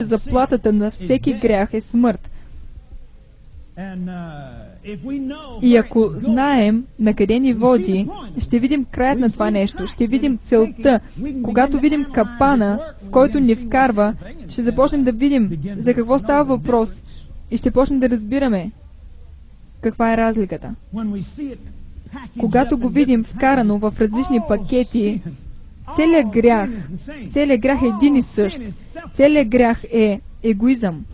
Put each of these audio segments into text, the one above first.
заплатата на всеки грях е смърт. И ако знаем на къде ни води, ще видим краят на това нещо, ще видим целта. Когато видим капана, в който ни вкарва, ще започнем да видим за какво става въпрос и ще почнем да разбираме каква е разликата. Когато го видим вкарано в различни пакети, целият грях е един и същ. Целият грях е егоизъм.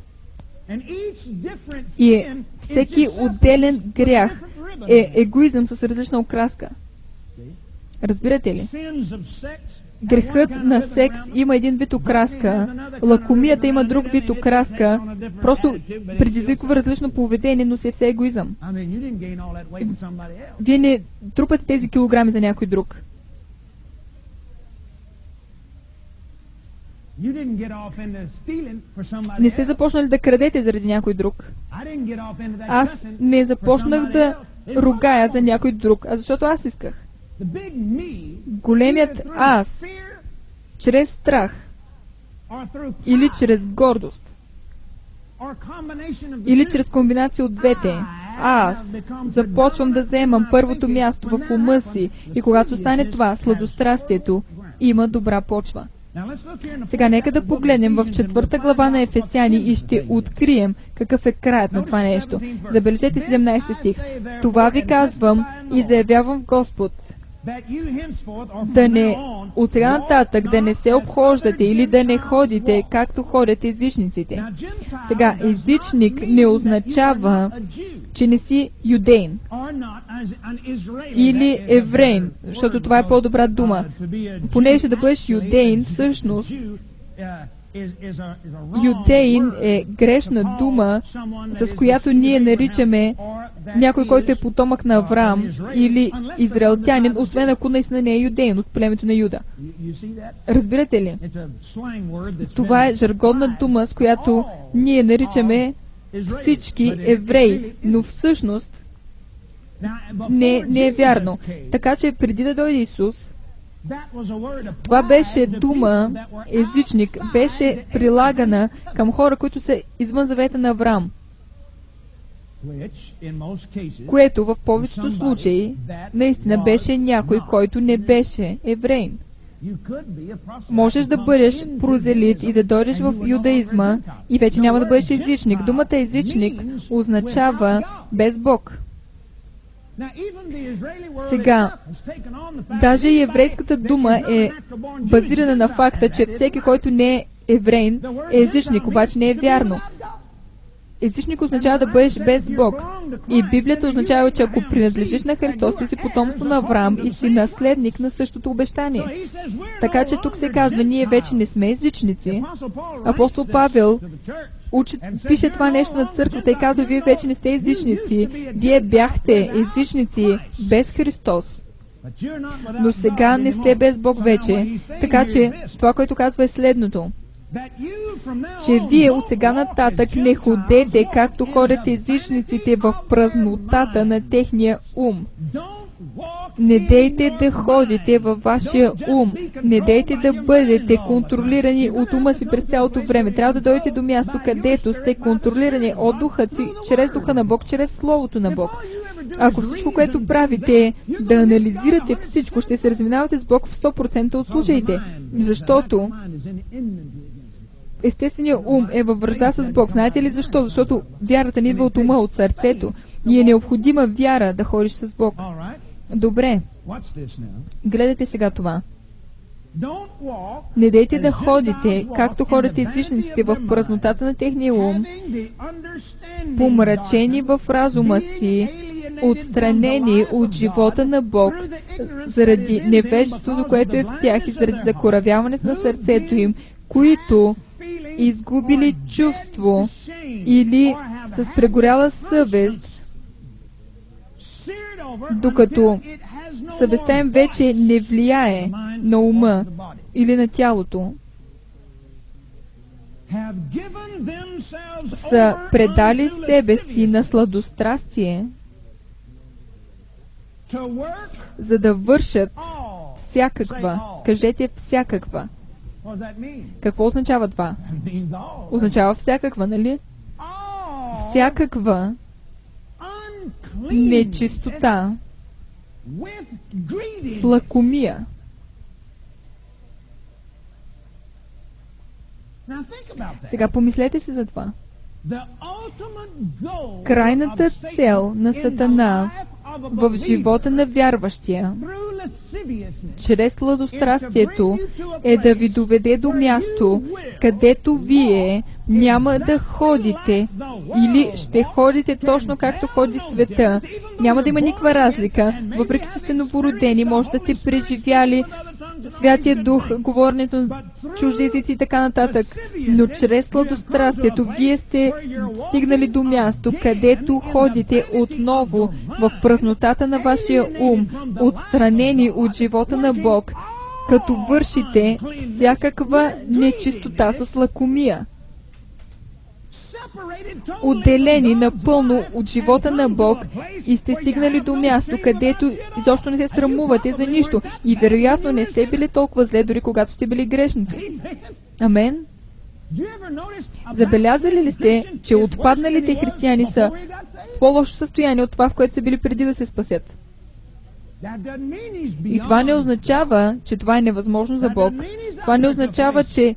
И всеки отделен грях е егоизъм с различна окраска. Разбирате ли? Грехът на секс има един вид окраска, лакомията има друг вид окраска, просто предизвиква различно поведение, но си е все егоизъм. Вие не трупате тези килограми за някой друг. Не сте започнали да крадете заради някой друг. Аз не започнах да ругая за някой друг, а защото аз исках. Големият аз, чрез страх или чрез гордост, или чрез комбинация от двете, аз започвам да заемам първото място в ума си и когато стане това, сладострастието има добра почва. Сега нека да погледнем в 4 глава на Ефесяни и ще открием какъв е краят на това нещо. Забележете 17 стих. Това ви казвам и заявявам в Господ, да не, от сега нататък, да не се обхождате или да не ходите, както ходят езичниците. Сега, езичник не означава, че не си юдейн или еврейн, защото това е по-добра дума. Понеже да бъдеш юдейн, всъщност, юдейн е грешна дума, с която ние наричаме някой, който е потомък на Авраам или израелтянин, освен ако наистина не е юдейн от племето на Юда. Разбирате ли? Това е жаргонна дума, с която ние наричаме всички евреи, но всъщност не е вярно. Така че преди да дойде Исус, това беше дума, езичник, беше прилагана към хора, които са извън завета на Авраам, което в повечето случаи наистина беше някой, който не беше евреин. Можеш да бъдеш прозелит и да дойдеш в юдаизма и вече няма да бъдеш езичник. Думата езичник означава без Бог. Сега, даже и еврейската дума е базирана на факта, че всеки, който не е евреин, е езичник, обаче не е вярно. Езичник означава да бъдеш без Бог. И Библията означава, че ако принадлежиш на Христос, ти си потомство на Авраам и си наследник на същото обещание. Така че тук се казва, ние вече не сме езичници. Апостол Павел пише това нещо на църквата и казва, вие вече не сте езичници. Вие бяхте езичници без Христос. Но сега не сте без Бог вече. Така че това, което казва е следното. Че вие от сега нататък не ходете, както ходят езичниците в празнотата на техния ум. Не дейте да ходите във вашия ум. Не дейте да бъдете контролирани от ума си през цялото време. Трябва да дойдете до място, където сте контролирани от духа си, чрез духа на Бог, чрез Словото на Бог. Ако всичко, което правите е да анализирате всичко, ще се разминавате с Бог в 100% от случаите. Защото естественият ум е във вражда с Бог. Знаете ли защо? Защото вярата ни идва от ума, от сърцето. И е необходима вяра да ходиш с Бог. Добре. Гледайте сега това. Не дейте да ходите, както ходят езичниците в празнотата на техния ум, помрачени в разума си, отстранени от живота на Бог, заради невежеството, което е в тях и заради закоравяването на сърцето им, които изгубили чувство или с прегоряла съвест, докато съвестта им вече не влияе на ума или на тялото, са предали себе си на сладострастие, за да вършат всякаква, кажете всякаква, Какво означава това? Означава всякаква, нали? Всякаква нечистота с лакомия. Сега помислете си за това. Крайната цел на Сатана в живота на вярващия, чрез сладострастието, е да ви доведе до място, където вие няма да ходите или ще ходите точно както ходи света. Няма да има никаква разлика. Въпреки че сте новородени, може да сте преживяли Святия Дух, говоренето на чужди езици и така нататък. Но чрез сладострастието вие сте стигнали до място, където ходите отново в празнотата на вашия ум, отстранени от живота на Бог, като вършите всякаква нечистота с лакомия. Отделени напълно от живота на Бог и сте стигнали до място, където изобщо не се срамувате за нищо и вероятно не сте били толкова зле, дори когато сте били грешници. Амен. Забелязали ли сте, че отпадналите християни са в по-лошо състояние от това, в което са били преди да се спасят? И това не означава, че това е невъзможно за Бог. Това не означава, че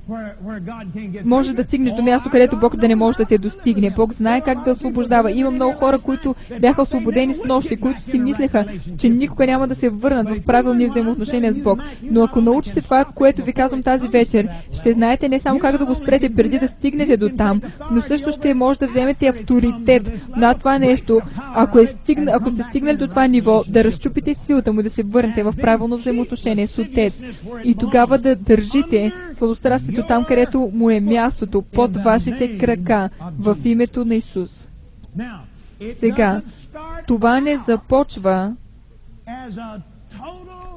може да стигнеш до място, където Бог да не може да те достигне. Бог знае как да освобождава. Има много хора, които бяха освободени с нощи, които си мислеха, че никога няма да се върнат в правилни взаимоотношения с Бог. Но ако научите това, което ви казвам тази вечер, ще знаете не само как да го спрете преди да стигнете до там, но също ще може да вземете авторитет над това нещо, ако сте стигнали до това ниво, да разчупите силата му, да се върнете в правилно взаимоотношение с Отец и тогава да държите сладострастието там, където му е мястото, под вашите крака, в името на Исус. Сега, това не започва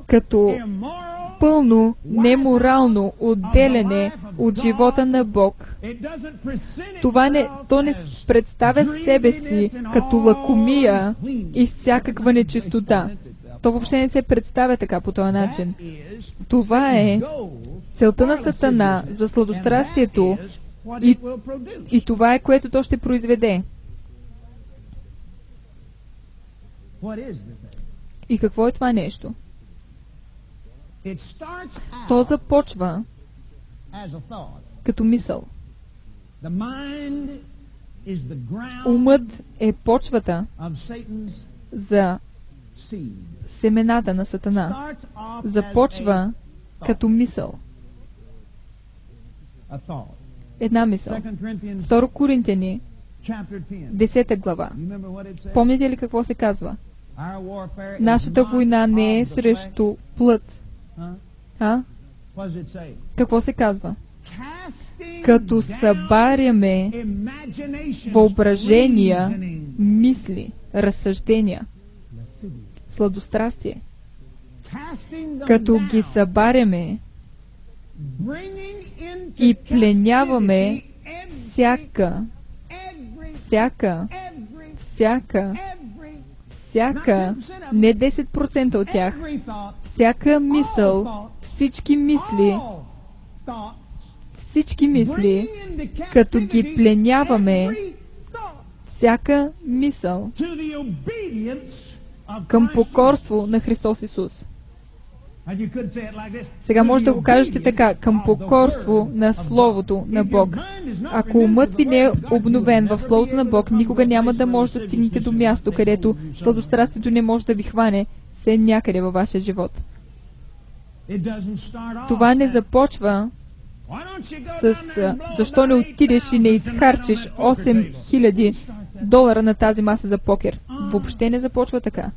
като пълно неморално отделяне от живота на Бог. То не представя себе си като лакомия и всякаква нечистота. То въобще не се представя така по този начин. Това е целта на Сатана за сладострастието и това е, което то ще произведе. И какво е това нещо? То започва като мисъл. Умът е почвата за семената на Сатана. Започва като мисъл. Една мисъл. 2 Коринтияни, 10 глава. Помните ли какво се казва? Нашата война не е срещу плът. Какво се казва? Като събаряме въображения, мисли, разсъждения, сладострастие, като ги събаряме и пленяваме всяка, не 10% от тях, всяка мисъл, всички мисли, като ги пленяваме, всяка мисъл към покорство на Христос Исус. Сега може да го кажете така, към покорство на Словото на Бог. Ако умът ви не е обновен в Словото на Бог, никога няма да може да стигнете до място, където сладострастието не може да ви хване все някъде във вашия живот. Това не започва с защо не отидеш и не изхарчиш $8000 на тази маса за покер. Въобще не започва така.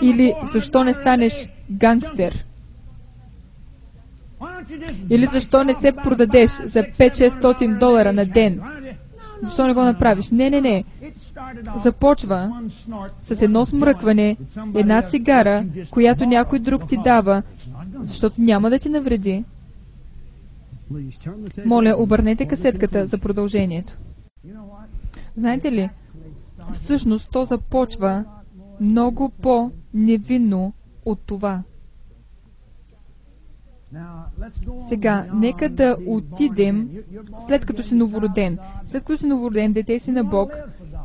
Или защо не станеш гангстер? Или защо не се продадеш за $500-600 на ден? Защо не го направиш? Не. Започва с едно смръкване, една цигара, която някой друг ти дава, защото няма да ти навреди. Моля, обърнете касетката за продължението. Знаете ли, всъщност то започва много по-невинно от това. Сега, нека да отидем, след като си новороден. След като си новороден, дете си на Бог,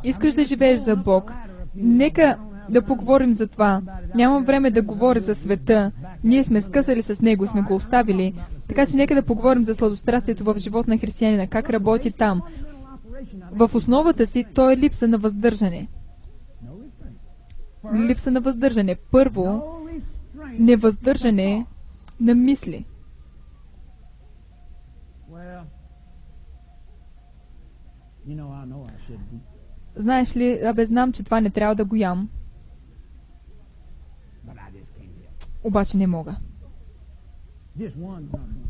искаш да живееш за Бог. Нека да поговорим за това. Нямам време да говоря за света. Ние сме скъсали с него, сме го оставили. Така че нека да поговорим за сладострастието в живота на християнина, как работи там. В основата си то е липса на въздържане. Липса на въздържане. Първо, невъздържане на мисли. Знаеш ли, знам, че това не трябва да го ям. Обаче не мога.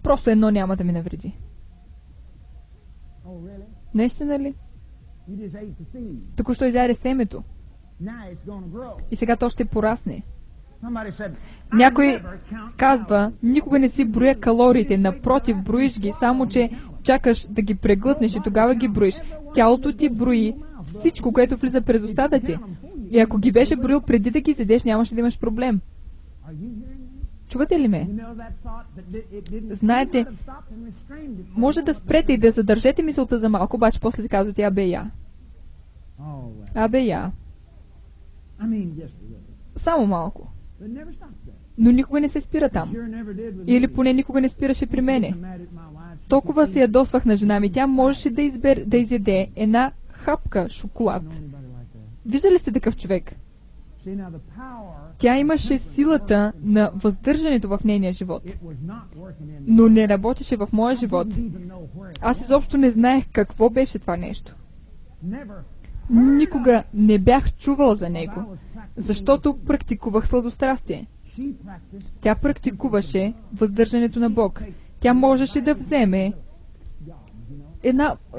Просто едно няма да ми навреди. Наистина ли? Току-що изяде семето. И сега то ще порасне. Някой казва, никога не си броя калориите, напротив, броиш ги, само че чакаш да ги преглътнеш и тогава ги броиш. Тялото ти брои всичко, което влиза през устата ти. И ако ги беше броил преди да ги изядеш, нямаше да имаш проблем. Чувате ли ме? Знаете, може да спрете и да задържете мисълта за малко, обаче после се казвате абея. Абея. Само малко. Но никога не се спира там. Или поне никога не спираше при мене. Толкова се ядосвах на жена ми, тя можеше да изяде една хапка шоколад. Виждали сте такъв човек? Тя имаше силата на въздържането в нейния живот. Но не работеше в моя живот. Аз изобщо не знаех какво беше това нещо. Никога не бях чувал за него, защото практикувах сладострастие. Тя практикуваше въздържането на Бог. Тя можеше да вземе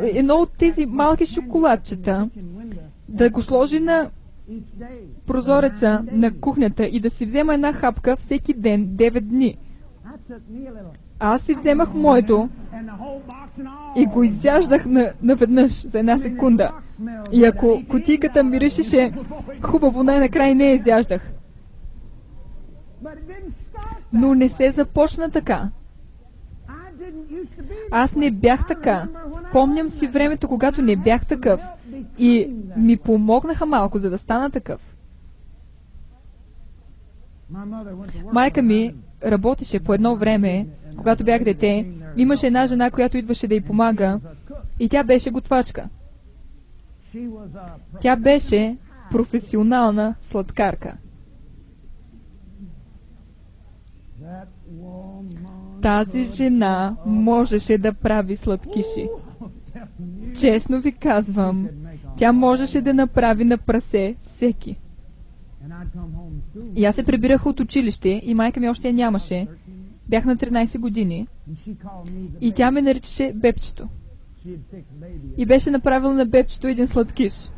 едно от тези малки шоколадчета, да го сложи на прозореца на кухнята и да си взема една хапка всеки ден 9 дни. Аз си вземах моето и го изяждах наведнъж за една секунда. И ако кутийката миришеше хубаво, най-накрай не я изяждах. Но не се започна така. Аз не бях така. Спомням си времето, когато не бях такъв. И ми помогнаха малко, за да стана такъв. Майка ми работеше по едно време, когато бях дете. Имаше една жена, която идваше да й помага. И тя беше готвачка. Тя беше професионална сладкарка. Тази жена можеше да прави сладкиши. Честно ви казвам, тя можеше да направи на прасе всеки. И аз се прибирах от училище и майка ми още я нямаше. Бях на 13 години и тя ме наричаше бебчето. И беше направила на бебчето един сладкиш.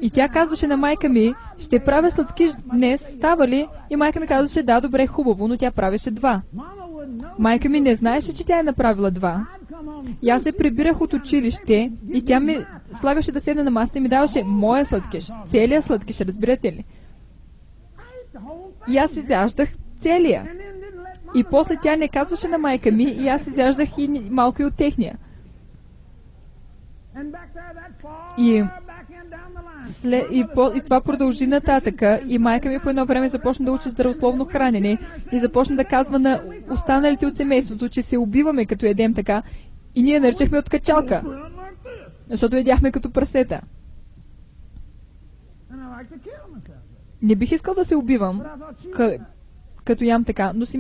И тя казваше на майка ми, ще правя сладкиш днес, става ли? И майка ми казваше, да, добре, хубаво, но тя правеше 2. Майка ми не знаеше, че тя е направила 2. И аз се прибирах от училище и тя ми слагаше да седна на масата и ми даваше моя сладкиш. Целият сладкиш, разбирате ли? И аз изяждах целия. И после тя не казваше на майка ми и аз изяждах и малко и от техния. И това продължи нататъка и майка ми по едно време започна да учи здравословно хранене и започна да казва на останалите от семейството, че се убиваме като ядем така и ние наричахме откачалка, защото ядяхме като прасета. Не бих искал да се убивам, като ям така, но си